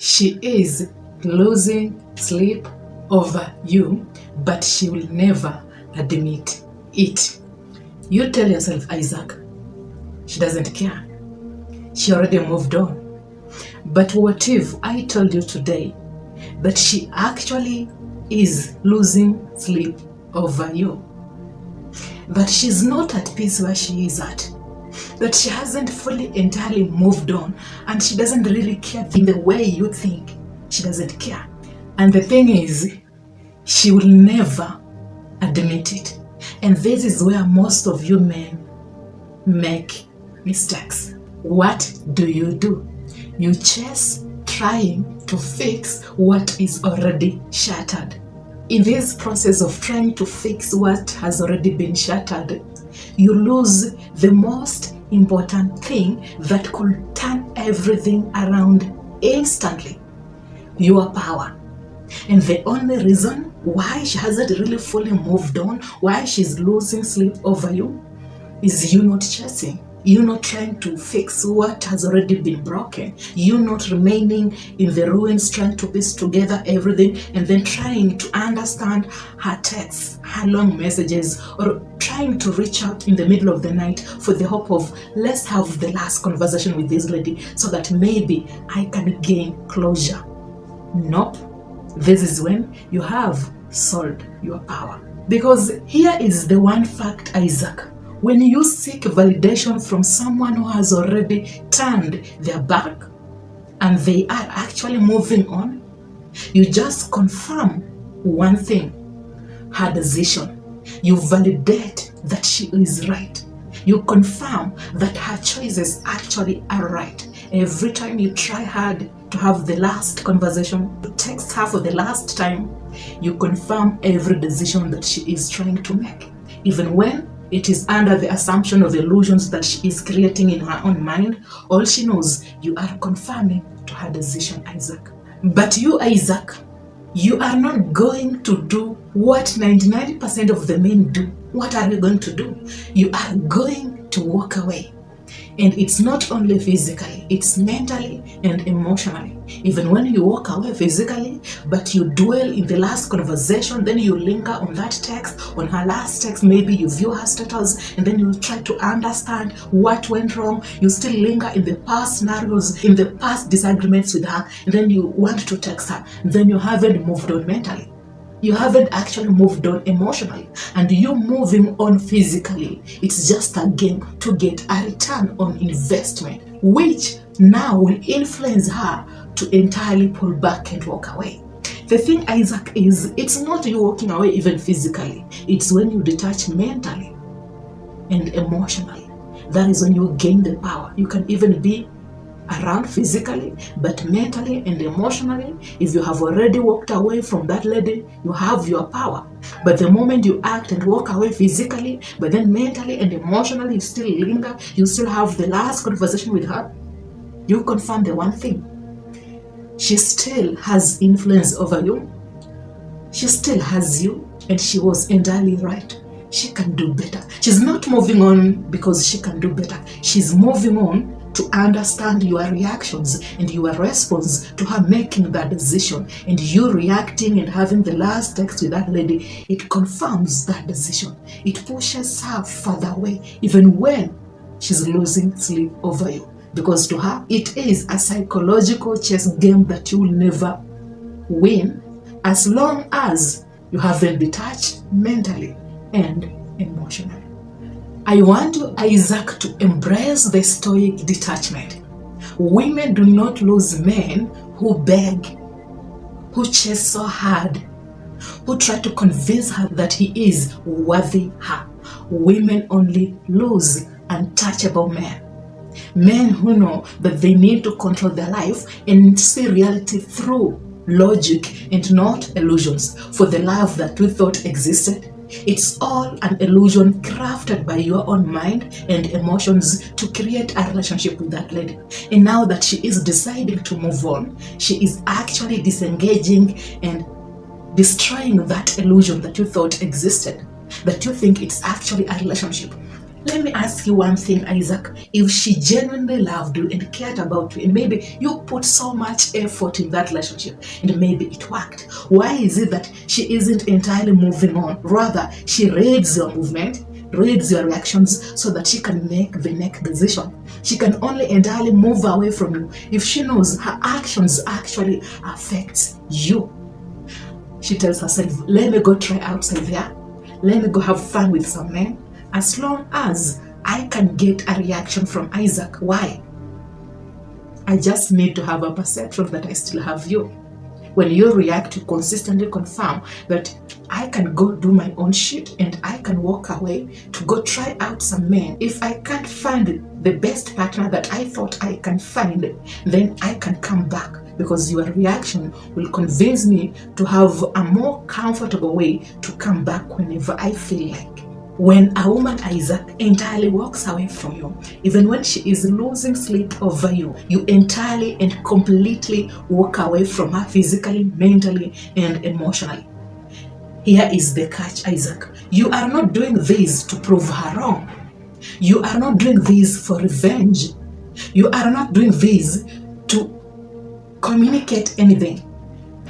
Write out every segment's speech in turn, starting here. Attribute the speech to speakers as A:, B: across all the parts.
A: She is losing sleep over you, but she will never admit it. You tell yourself, Isaac, she doesn't care. She already moved on. But what if I told you today that she actually is losing sleep over you? That she's not at peace where she is at. That she hasn't fully entirely moved on, and she doesn't really care in the way you think. She doesn't care. And the thing is, she will never admit it. And this is where most of you men make mistakes. What do? You chase trying to fix what is already shattered. In this process of trying to fix what has already been shattered, you lose the most important thing that could turn everything around instantly: your power. And the only reason why she hasn't really fully moved on, why she's losing sleep over you, is you not chasing. You not trying to fix what has already been broken. You not remaining in the ruins, trying to piece together everything, and then trying to understand her texts, her long messages, or trying to reach out in the middle of the night for the hope of, let's have the last conversation with this lady so that maybe I can gain closure. Nope. This is when you have sold your power. Because here is the one fact, Isaac. When you seek validation from someone who has already turned their back and they are actually moving on, you just confirm one thing: her decision. You validate that she is right. You confirm that her choices actually are right. Every time you try hard to have the last conversation, to text her for the last time, you confirm every decision that she is trying to make. Even when it is under the assumption of illusions that she is creating in her own mind, all she knows, you are confirming to her decision, Isaac. But you, Isaac, you are not going to do what 99% of the men do. What are you going to do? You are going to walk away. And it's not only physically, it's mentally and emotionally. Even when you walk away physically, but you dwell in the last conversation, then you linger on that text, on her last text, maybe you view her status, and then you try to understand what went wrong. You still linger in the past scenarios, in the past disagreements with her, and then you want to text her, and then you haven't moved on mentally. You haven't actually moved on emotionally, and you moving on physically, it's just a game to get a return on investment, which now will influence her to entirely pull back and walk away. The thing, Isaac, is it's not you walking away even physically. It's when you detach mentally and emotionally. That is when you gain the power. You can even be around physically, but mentally and emotionally, if you have already walked away from that lady, you have your power. But the moment you act and walk away physically, but then mentally and emotionally you still linger, you still have the last conversation with her, you confirm the one thing: she still has influence over you. She still has you, and she was entirely right. She can do better. She's not moving on because she can do better. She's moving on to understand your reactions and your response to her making that decision. And you reacting and having the last text with that lady, it confirms that decision. It pushes her further away, even when she's losing sleep over you. Because to her, it is a psychological chess game that you will never win as long as you haven't detached mentally and emotionally. I want you, Isaac, to embrace the Stoic detachment. Women do not lose men who beg, who chase so hard, who try to convince her that he is worthy her. Women only lose untouchable men. Men who know that they need to control their life and see reality through logic and not illusions. For the love that we thought existed, it's all an illusion crafted by your own mind and emotions to create a relationship with that lady. And now that she is deciding to move on, she is actually disengaging and destroying that illusion that you thought existed, that you think it's actually a relationship. Let me ask you one thing, Isaac. If she genuinely loved you and cared about you, and maybe you put so much effort in that relationship, and maybe it worked, why is it that she isn't entirely moving on? Rather, she reads your movement, reads your reactions so that she can make the next decision. She can only entirely move away from you if she knows her actions actually affects you. She tells herself, let me go try outside there. Let me go have fun with some men. As long as I can get a reaction from Isaac. Why? I just need to have a perception that I still have you. When you react, you consistently confirm that I can go do my own shit and I can walk away to go try out some men. If I can't find the best partner that I thought I can find, then I can come back, because your reaction will convince me to have a more comfortable way to come back whenever I feel like. When a woman, Isaac, entirely walks away from you, even when she is losing sleep over you, you entirely and completely walk away from her physically, mentally, and emotionally. Here is the catch, Isaac. You are not doing this to prove her wrong. You are not doing this for revenge. You are not doing this to communicate anything.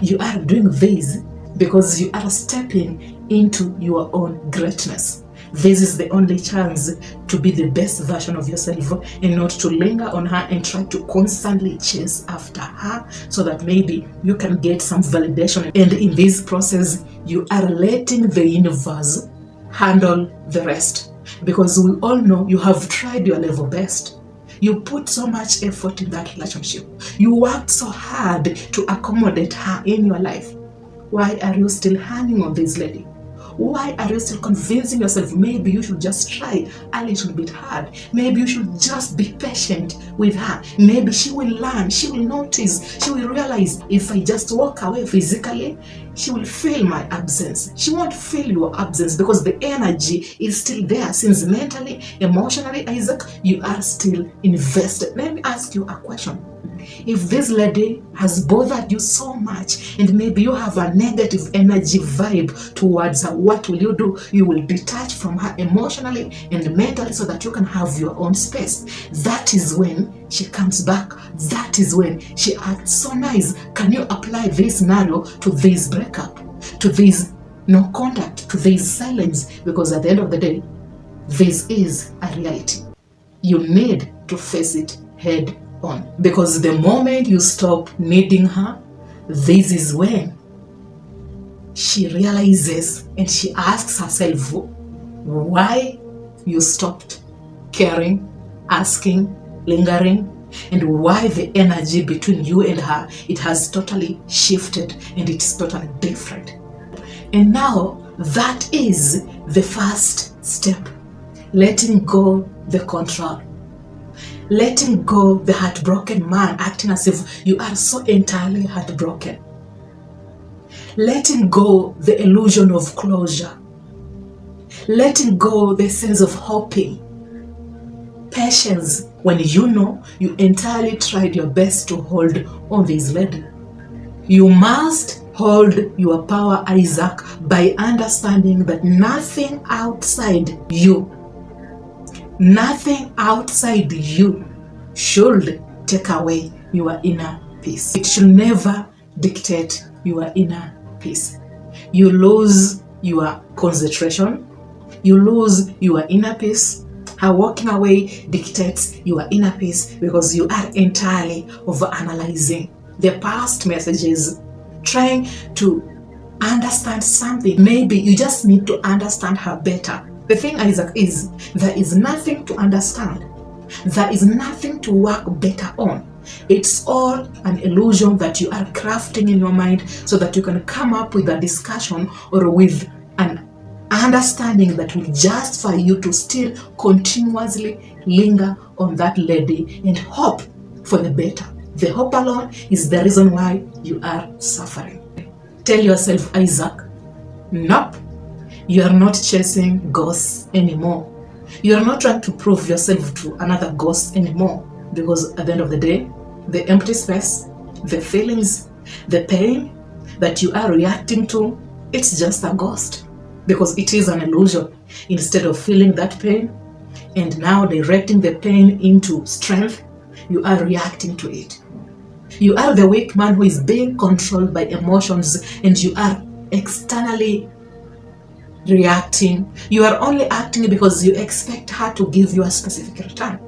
A: You are doing this because you are stepping into your own greatness. This is the only chance to be the best version of yourself and not to linger on her and try to constantly chase after her so that maybe you can get some validation. And in this process, you are letting the universe handle the rest. Because we all know you have tried your level best. You put so much effort in that relationship. You worked so hard to accommodate her in your life. Why are you still hanging on this lady? Why are you still convincing yourself maybe you should just try a little bit hard? Maybe you should just be patient with her. Maybe she will learn, she will notice, she will realize if I just walk away physically, she will feel my absence. She won't feel your absence because the energy is still there. Since mentally, emotionally, Isaac, you are still invested. Let me ask you a question. If this lady has bothered you so much and maybe you have a negative energy vibe towards her, what will you do? You will detach from her emotionally and mentally so that you can have your own space. That is when she comes back. That is when she acts so nice. Can you apply this scenario to this breakup, to this no contact, to this silence? Because at the end of the day, this is a reality. You need to face it head on. Because the moment you stop needing her, this is when she realizes and she asks herself why you stopped caring, asking, lingering, and why the energy between you and her, it has totally shifted and it's totally different. And now that is the first step. Letting go the control. Letting go the heartbroken man acting as if you are so entirely heartbroken. Letting go the illusion of closure. Letting go the sense of hoping. Patience when you know you entirely tried your best to hold on this lady. You must hold your power, Isaac, by understanding that nothing outside you, nothing outside you should take away your inner peace. It should never dictate your inner peace. You lose your concentration. You lose your inner peace. Her walking away dictates your inner peace because you are entirely overanalyzing the past messages, trying to understand something. Maybe you just need to understand her better. The thing, Isaac, is there is nothing to understand. There is nothing to work better on. It's all an illusion that you are crafting in your mind so that you can come up with a discussion or with an understanding that will justify you to still continuously linger on that lady and hope for the better. The hope alone is the reason why you are suffering. Tell yourself, Isaac, nope. You are not chasing ghosts anymore. You are not trying to prove yourself to another ghost anymore, because at the end of the day, the empty space, the feelings, the pain that you are reacting to, it's just a ghost, because it is an illusion. Instead of feeling that pain, and now directing the pain into strength, you are reacting to it. You are the weak man who is being controlled by emotions, and you are externally reacting. You are only acting because you expect her to give you a specific return.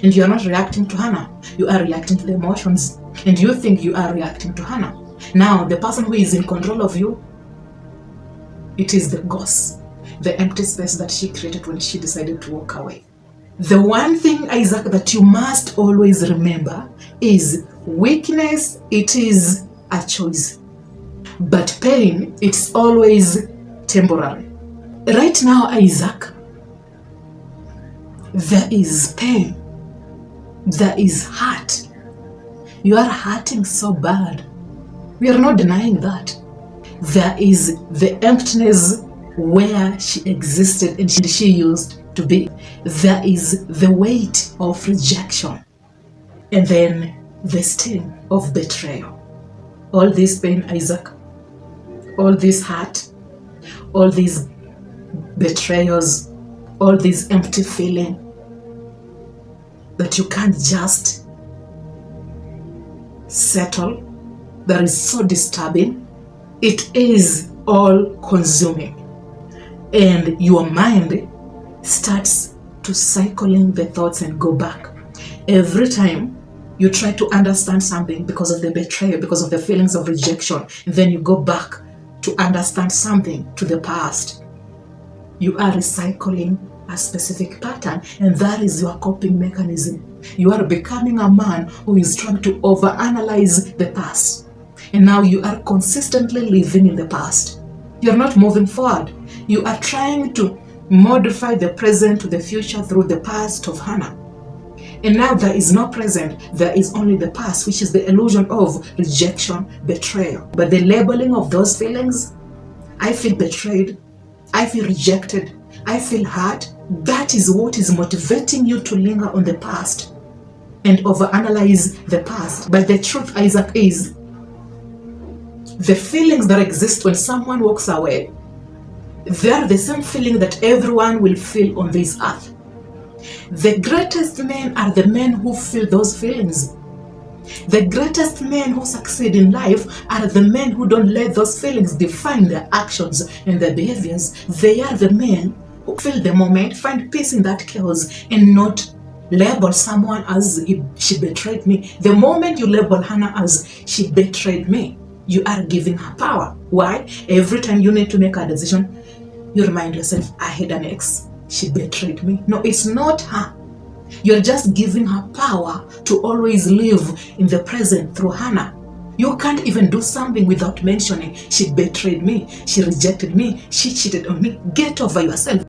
A: And you are not reacting to Hannah. You are reacting to the emotions, and you think you are reacting to Hannah. Now, the person who is in control of you, it is the ghost, the empty space that she created when she decided to walk away. The one thing, Isaac, that you must always remember is weakness, it is a choice. But pain, it's always temporary. Right now, Isaac, there is pain. There is hurt. You are hurting so bad. We are not denying that. There is the emptiness where she existed and she used to be. There is the weight of rejection, and then the sting of betrayal. All this pain, Isaac, all this hurt, all these betrayals, all this empty feeling that you can't just settle, that is so disturbing. It is all consuming, and your mind starts to cycling the thoughts and go back. Every time you try to understand something because of the betrayal, because of the feelings of rejection, and then you go back to understand something to the past, you are recycling a specific pattern, and that is your coping mechanism. You are becoming a man who is trying to overanalyze the past, and now you are consistently living in the past. You're not moving forward. You are trying to modify the present to the future through the past of Hannah. And now there is no present, there is only the past, which is the illusion of rejection, betrayal. But the labeling of those feelings, I feel betrayed, I feel rejected, I feel hurt, that is what is motivating you to linger on the past and overanalyze the past. But the truth, Isaac, is the feelings that exist when someone walks away, they are the same feeling that everyone will feel on this earth. The greatest men are the men who feel those feelings. The greatest men who succeed in life are the men who don't let those feelings define their actions and their behaviors. They are the men who feel the moment, find peace in that chaos, and not label someone as she betrayed me. The moment you label Hannah as she betrayed me, you are giving her power. Why? Every time you need to make a decision, you remind yourself, I had an ex, she betrayed me. No, it's not her. You're just giving her power to always live in the present through Hannah. You can't even do something without mentioning, she betrayed me, she rejected me, she cheated on me. Get over yourself.